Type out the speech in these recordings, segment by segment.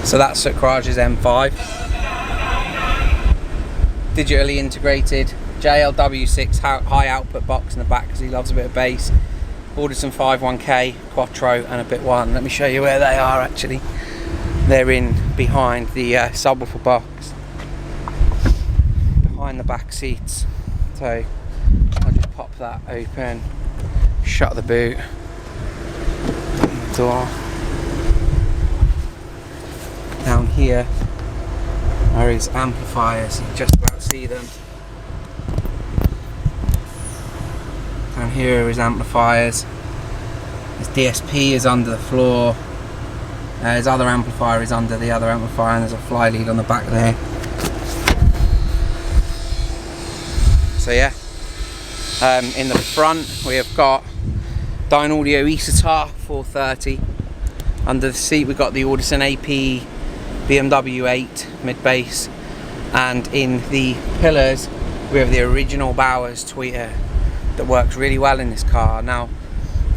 So that's Sir Craj's M5. Digitally integrated JLW6 high output box in the back because he loves a bit of bass. Ordered some 5.1K Quattro and a bit 1. Let me show you where they are actually. They're in behind the subwoofer box, behind the back seats. So I'll just pop that open, shut the boot, open the door. Down here are his amplifiers, you can just about see them. Down here are his amplifiers. His DSP is under the floor. His other amplifier is under the other amplifier, and there's a fly lead on the back there. So yeah, in the front we have got Dynaudio Isatar 430. Under the seat we've got the Audison AP BMW 8 mid-bass, and in the pillars we have the original Bowers tweeter that works really well in this car. Now,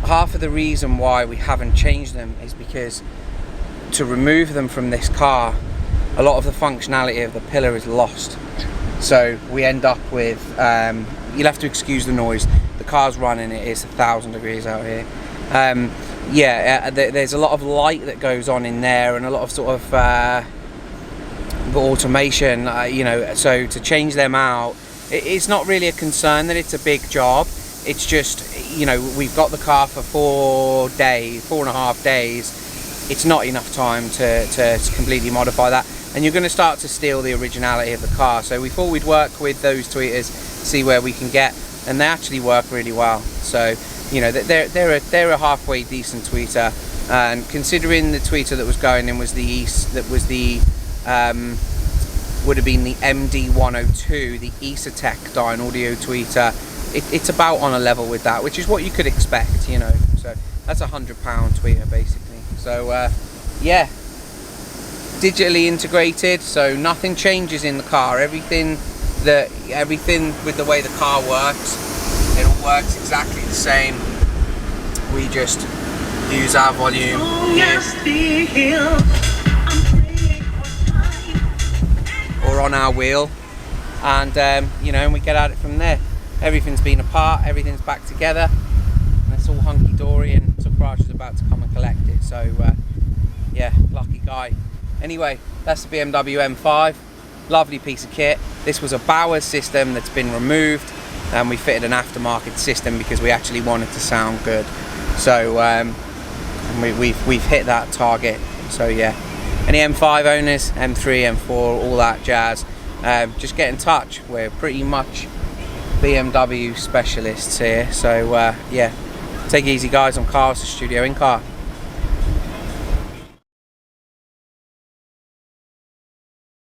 half of the reason why we haven't changed them is because to remove them from this car, a lot of the functionality of the pillar is lost. So we end up with, you'll have to excuse the noise, the car's running, it is 1,000 degrees out here. There's a lot of light that goes on in there and a lot of sort of automation, you know, so to change them out, it's not really a concern that it's a big job. It's just, you know, we've got the car for 4.5 days. It's not enough time to completely modify that, and you're going to start to steal the originality of the car. So we thought we'd work with those tweeters, see where we can get, and they actually work really well. So, you know, they're a halfway decent tweeter, and considering the tweeter that was going in was the would have been the MD102, the Isotech Dynaudio tweeter. It's about on a level with that, which is what you could expect, you know. So that's a £100 tweeter basically. So yeah, digitally integrated, so nothing changes in the car. Everything with the way the car works, it all works exactly the same. We just use our volume or on our wheel, and you know, and we get at it from there. Everything's been apart, everything's back together, and it's all hunky-dory, and Sir Craj is about to come and collect it. So yeah, lucky guy. Anyway, that's the BMW M5. Lovely piece of kit. This was a Bowers system that's been removed, and we fitted an aftermarket system because we actually wanted to sound good. So we've hit that target. So yeah, any M5 owners, M3, M4, all that jazz, just get in touch. We're pretty much BMW specialists here. So yeah, take it easy guys. On cars to Studio Incar.